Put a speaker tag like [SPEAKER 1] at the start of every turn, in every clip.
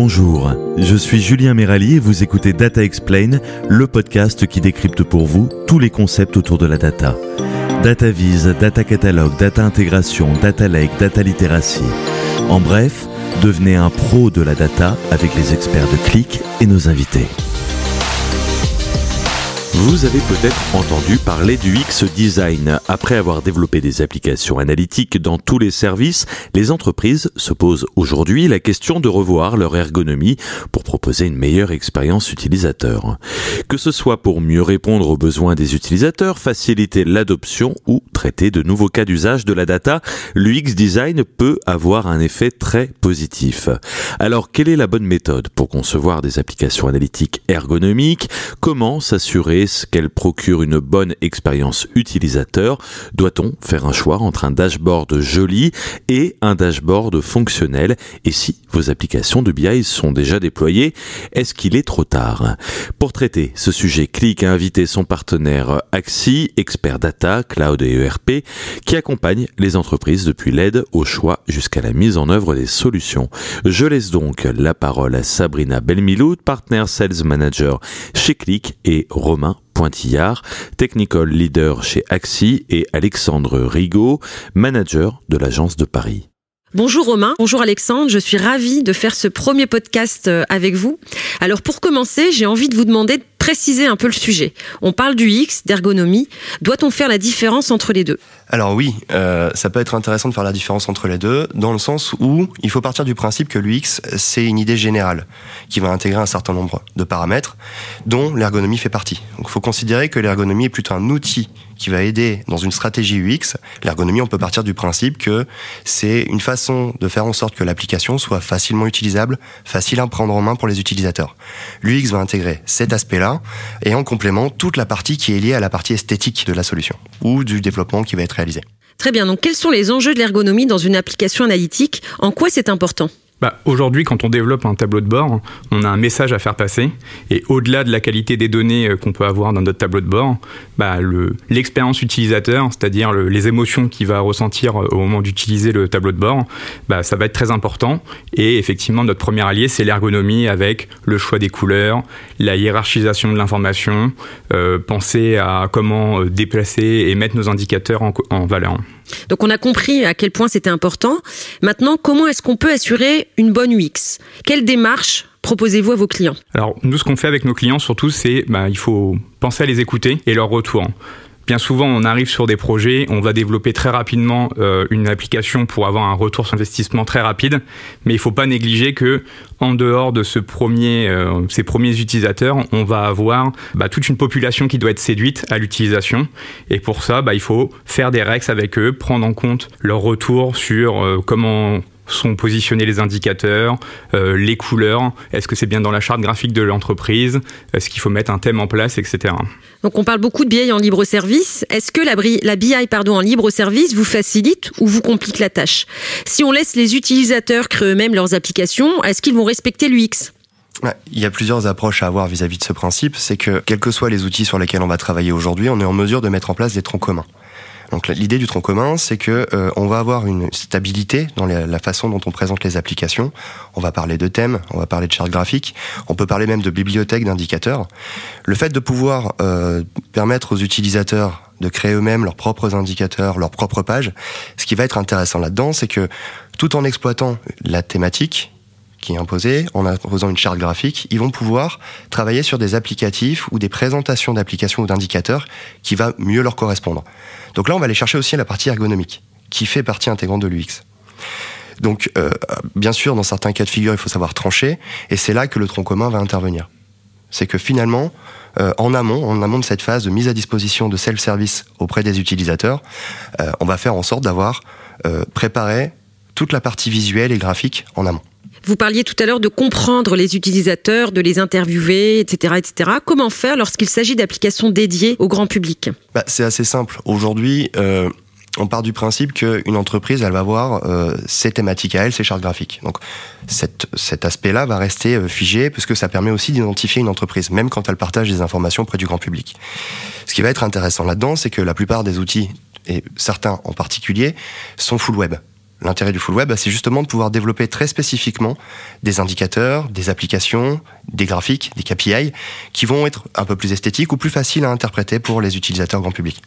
[SPEAKER 1] Bonjour, je suis Julien Mérali et vous écoutez Data Explain, le podcast qui décrypte pour vous tous les concepts autour de la data. Data Viz, Data Catalogue, Data Intégration, Data Lake, Data Literacy. En bref, devenez un pro de la data avec les experts de Qlik et nos invités. Vous avez peut-être entendu parler du X-Design. Après avoir développé des applications analytiques dans tous les services, les entreprises se posent aujourd'hui la question de revoir leur ergonomie pour proposer une meilleure expérience utilisateur. Que ce soit pour mieux répondre aux besoins des utilisateurs, faciliter l'adoption ou traiter de nouveaux cas d'usage de la data, le X-Design peut avoir un effet très positif. Alors, quelle est la bonne méthode pour concevoir des applications analytiques ergonomiques? Comment s'assurer qu'elle procure une bonne expérience utilisateur? Doit-on faire un choix entre un dashboard joli et un dashboard fonctionnel? Et si vos applications de BI sont déjà déployées, est-ce qu'il est trop tard? Pour traiter ce sujet, Qlik a invité son partenaire Axi, expert data, cloud et ERP, qui accompagne les entreprises depuis l'aide au choix jusqu'à la mise en œuvre des solutions. Je laisse donc la parole à Sabrina Belmiloud, Partner Sales Manager chez Qlik, et Romain Pointillard, Technical Leader chez Axi, et Alexandre Rigaud, Manager de l'agence de Paris.
[SPEAKER 2] Bonjour Romain, bonjour Alexandre, je suis ravie de faire ce premier podcast avec vous. Alors pour commencer, j'ai envie de vous demander de préciser un peu le sujet. On parle du X, d'ergonomie. Doit-on faire la différence entre les deux ?
[SPEAKER 3] Alors oui, ça peut être intéressant de faire la différence entre les deux, dans le sens où il faut partir du principe que l'UX, c'est une idée générale qui va intégrer un certain nombre de paramètres dont l'ergonomie fait partie. Donc il faut considérer que l'ergonomie est plutôt un outil qui va aider dans une stratégie UX. L'ergonomie, on peut partir du principe que c'est une façon de faire en sorte que l'application soit facilement utilisable, facile à prendre en main pour les utilisateurs. L'UX va intégrer cet aspect-là et en complément toute la partie qui est liée à la partie esthétique de la solution ou du développement qui va être réalisé.
[SPEAKER 2] Très bien, donc quels sont les enjeux de l'ergonomie dans une application analytique ? En quoi c'est important ?
[SPEAKER 4] Aujourd'hui, quand on développe un tableau de bord, on a un message à faire passer. Et au-delà de la qualité des données qu'on peut avoir dans notre tableau de bord, l'expérience utilisateur, c'est-à-dire les émotions qu'il va ressentir au moment d'utiliser le tableau de bord, ça va être très important. Et effectivement, notre premier allié, c'est l'ergonomie avec le choix des couleurs, la hiérarchisation de l'information, penser à comment déplacer et mettre nos indicateurs en valeur.
[SPEAKER 2] Donc on a compris à quel point c'était important. Maintenant, comment est-ce qu'on peut assurer une bonne UX ? Quelle démarche proposez-vous à vos clients ?
[SPEAKER 4] Alors nous, ce qu'on fait avec nos clients surtout, c'est il faut penser à les écouter et leur retour. Bien souvent, on arrive sur des projets, on va développer très rapidement une application pour avoir un retour sur investissement très rapide, mais il ne faut pas négliger que en dehors de ces premiers utilisateurs, on va avoir toute une population qui doit être séduite à l'utilisation. Et pour ça, il faut faire des rex avec eux, prendre en compte leur retour sur comment sont positionnés les indicateurs, les couleurs, est-ce que c'est bien dans la charte graphique de l'entreprise, est-ce qu'il faut mettre un thème en place, etc.
[SPEAKER 2] Donc on parle beaucoup de BI en libre service. Est-ce que la BI en libre service vous facilite ou vous complique la tâche ? Si on laisse les utilisateurs créer eux-mêmes leurs applications, est-ce qu'ils vont respecter l'UX ?
[SPEAKER 3] Il y a plusieurs approches à avoir vis-à-vis de ce principe. C'est que, quels que soient les outils sur lesquels on va travailler aujourd'hui, on est en mesure de mettre en place des troncs communs. Donc l'idée du tronc commun, c'est que on va avoir une stabilité dans la façon dont on présente les applications. On va parler de thèmes, on va parler de chartes graphiques, on peut parler même de bibliothèques d'indicateurs. Le fait de pouvoir permettre aux utilisateurs de créer eux-mêmes leurs propres indicateurs, leurs propres pages, ce qui va être intéressant là-dedans, c'est que tout en exploitant la thématique qui est imposée, en imposant une charte graphique, ils vont pouvoir travailler sur des applicatifs ou des présentations d'applications ou d'indicateurs qui va mieux leur correspondre. Donc là, on va aller chercher aussi la partie ergonomique, qui fait partie intégrante de l'UX. Donc, bien sûr, dans certains cas de figure, il faut savoir trancher, et c'est là que le tronc commun va intervenir. C'est que finalement, en amont de cette phase de mise à disposition de self-service auprès des utilisateurs, on va faire en sorte d'avoir préparé toute la partie visuelle et graphique en amont.
[SPEAKER 2] Vous parliez tout à l'heure de comprendre les utilisateurs, de les interviewer, etc., etc. Comment faire lorsqu'il s'agit d'applications dédiées au grand public ?
[SPEAKER 3] C'est assez simple. Aujourd'hui, on part du principe qu'une entreprise, elle va avoir ses thématiques à elle, ses chartes graphiques. Donc cet aspect-là va rester figé, puisque ça permet aussi d'identifier une entreprise, même quand elle partage des informations auprès du grand public. Ce qui va être intéressant là-dedans, c'est que la plupart des outils, et certains en particulier, sont full web. L'intérêt du full web, c'est justement de pouvoir développer très spécifiquement des indicateurs, des applications, des graphiques, des KPI qui vont être un peu plus esthétiques ou plus faciles à interpréter pour les utilisateurs grand public.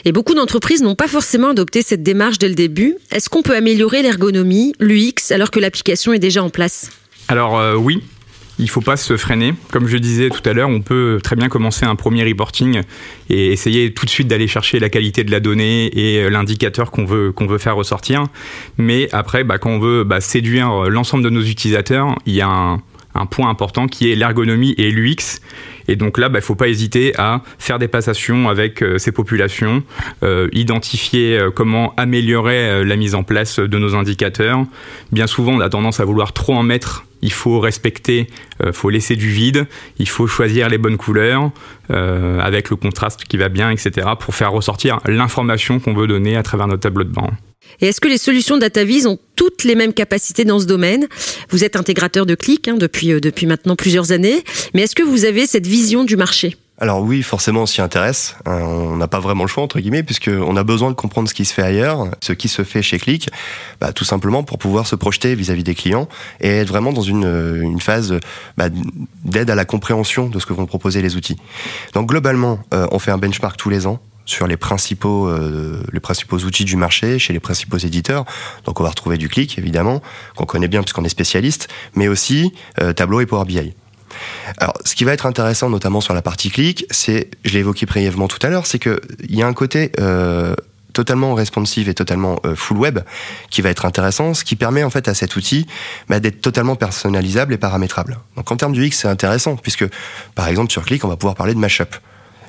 [SPEAKER 2] Et beaucoup d'entreprises n'ont pas forcément adopté cette démarche dès le début. Est-ce qu'on peut améliorer l'ergonomie, l'UX, alors que l'application est déjà en place ?
[SPEAKER 4] Alors oui, il ne faut pas se freiner. Comme je disais tout à l'heure, on peut très bien commencer un premier reporting et essayer tout de suite d'aller chercher la qualité de la donnée et l'indicateur qu'on veut faire ressortir. Mais après, quand on veut séduire l'ensemble de nos utilisateurs, il y a un point important qui est l'ergonomie et l'UX. Et donc là, il ne faut pas hésiter à faire des passations avec ces populations, identifier comment améliorer la mise en place de nos indicateurs. Bien souvent, on a tendance à vouloir trop en mettre. Il faut respecter, faut laisser du vide, il faut choisir les bonnes couleurs avec le contraste qui va bien, etc. pour faire ressortir l'information qu'on veut donner à travers notre tableau de bord.
[SPEAKER 2] Et est-ce que les solutions DataVis ont toutes les mêmes capacités dans ce domaine ? Vous êtes intégrateur de Qlik depuis maintenant plusieurs années, mais est-ce que vous avez cette vision du marché ?
[SPEAKER 3] Alors oui, forcément, on s'y intéresse. On n'a pas vraiment le choix, entre guillemets, puisqu'on a besoin de comprendre ce qui se fait ailleurs, ce qui se fait chez Qlik, tout simplement pour pouvoir se projeter vis-à-vis des clients et être vraiment dans une phase d'aide à la compréhension de ce que vont proposer les outils. Donc globalement, on fait un benchmark tous les ans sur les principaux outils du marché, chez les principaux éditeurs. Donc on va retrouver du Qlik, évidemment, qu'on connaît bien puisqu'on est spécialiste, mais aussi Tableau et Power BI. Alors, ce qui va être intéressant, notamment sur la partie Qlik, c'est, je l'ai évoqué brièvement tout à l'heure, c'est qu'il y a un côté totalement responsive et totalement full web qui va être intéressant, ce qui permet en fait à cet outil d'être totalement personnalisable et paramétrable. Donc en termes du X, c'est intéressant, puisque par exemple sur Qlik, on va pouvoir parler de mashup.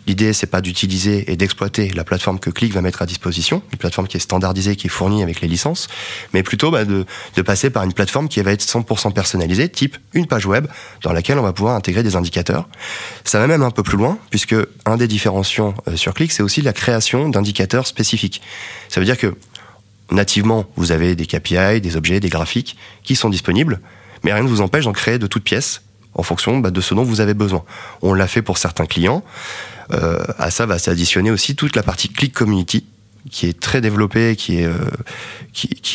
[SPEAKER 3] L'idée, c'est pas d'utiliser et d'exploiter la plateforme que Qlik va mettre à disposition, une plateforme qui est standardisée, qui est fournie avec les licences, mais plutôt de passer par une plateforme qui va être 100% personnalisée, type une page web, dans laquelle on va pouvoir intégrer des indicateurs. Ça va même un peu plus loin, puisque un des différenciants sur Qlik, c'est aussi la création d'indicateurs spécifiques. Ça veut dire que, nativement, vous avez des KPI, des objets, des graphiques qui sont disponibles, mais rien ne vous empêche d'en créer de toutes pièces, en fonction de ce dont vous avez besoin. On l'a fait pour certains clients. À ça va s'additionner aussi toute la partie Qlik Community, qui est très développée, qui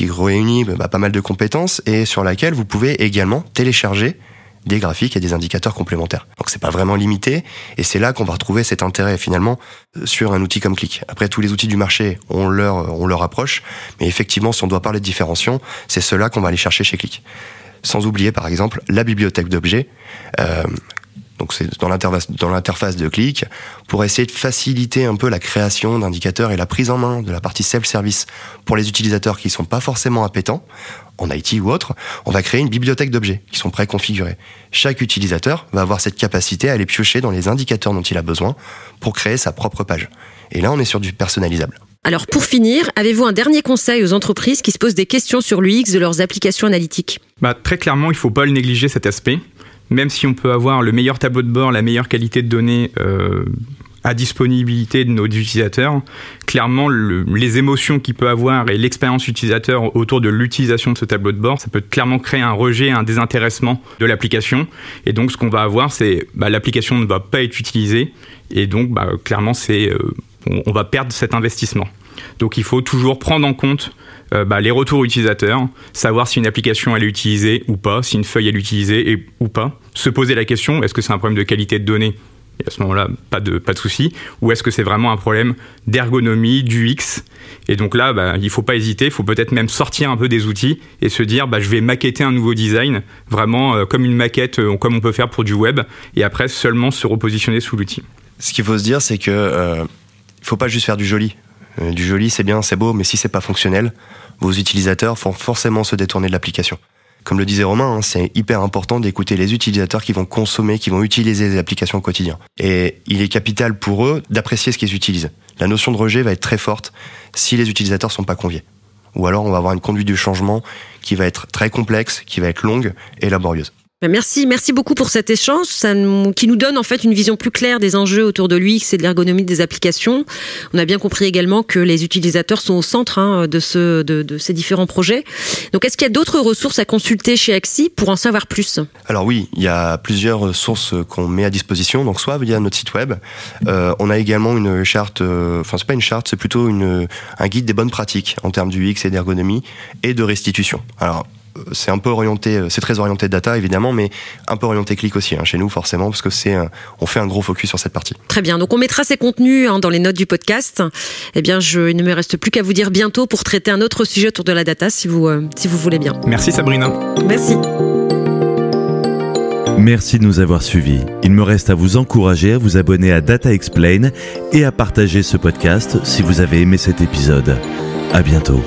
[SPEAKER 3] réunit pas mal de compétences et sur laquelle vous pouvez également télécharger des graphiques et des indicateurs complémentaires. Donc c'est pas vraiment limité et c'est là qu'on va retrouver cet intérêt finalement sur un outil comme Qlik. Après, tous les outils du marché, on leur approche, mais effectivement, si on doit parler de différenciation, c'est cela qu'on va aller chercher chez Qlik. Sans oublier, par exemple, la bibliothèque d'objets. Donc c'est dans l'interface de Qlik, pour essayer de faciliter un peu la création d'indicateurs et la prise en main de la partie self-service pour les utilisateurs qui ne sont pas forcément appétents, en IT ou autre, on va créer une bibliothèque d'objets qui sont préconfigurés. Chaque utilisateur va avoir cette capacité à aller piocher dans les indicateurs dont il a besoin pour créer sa propre page. Et là, on est sur du personnalisable.
[SPEAKER 2] Alors pour finir, avez-vous un dernier conseil aux entreprises qui se posent des questions sur l'UX de leurs applications analytiques ?
[SPEAKER 4] Très clairement, il ne faut pas le négliger cet aspect. Même si on peut avoir le meilleur tableau de bord, la meilleure qualité de données à disponibilité de nos utilisateurs, clairement les émotions qu'il peut avoir et l'expérience utilisateur autour de l'utilisation de ce tableau de bord, ça peut clairement créer un rejet, un désintéressement de l'application. Et donc ce qu'on va avoir, c'est l'application ne va pas être utilisée et donc clairement on va perdre cet investissement. Donc il faut toujours prendre en compte les retours utilisateurs, savoir si une application elle est utilisée ou pas, si une feuille elle est utilisée ou pas, se poser la question, est-ce que c'est un problème de qualité de données ? Et à ce moment-là, pas de souci. Ou est-ce que c'est vraiment un problème d'ergonomie, d'UX ? Et donc là, il ne faut pas hésiter, il faut peut-être même sortir un peu des outils et se dire, je vais maqueter un nouveau design, vraiment comme une maquette, comme on peut faire pour du web, et après seulement se repositionner sous l'outil.
[SPEAKER 3] Ce qu'il faut se dire, c'est que il ne faut pas juste faire du joli. Du joli, c'est bien, c'est beau, mais si c'est pas fonctionnel, vos utilisateurs vont forcément se détourner de l'application. Comme le disait Romain, c'est hyper important d'écouter les utilisateurs qui vont consommer, qui vont utiliser les applications au quotidien. Et il est capital pour eux d'apprécier ce qu'ils utilisent. La notion de rejet va être très forte si les utilisateurs sont pas conviés. Ou alors on va avoir une conduite du changement qui va être très complexe, qui va être longue et laborieuse.
[SPEAKER 2] Merci beaucoup pour cet échange qui nous donne en fait une vision plus claire des enjeux autour de l'UX et de l'ergonomie des applications. On a bien compris également que les utilisateurs sont au centre de ces différents projets. Donc est-ce qu'il y a d'autres ressources à consulter chez Axi pour en savoir plus ?
[SPEAKER 3] Alors oui, il y a plusieurs sources qu'on met à disposition, donc soit via notre site web. On a également une charte, c'est pas une charte, c'est plutôt un guide des bonnes pratiques en termes du UX et d'ergonomie et de restitution. Alors c'est un peu orienté, c'est très orienté data évidemment, mais un peu orienté clic aussi chez nous forcément, parce que on fait un gros focus sur cette partie.
[SPEAKER 2] Très bien, donc on mettra ces contenus dans les notes du podcast. Eh bien, il ne me reste plus qu'à vous dire bientôt pour traiter un autre sujet autour de la data, si vous voulez bien.
[SPEAKER 4] Merci Sabrina.
[SPEAKER 2] Merci.
[SPEAKER 1] Merci de nous avoir suivis. Il me reste à vous encourager à vous abonner à Data Explain et à partager ce podcast si vous avez aimé cet épisode. À bientôt.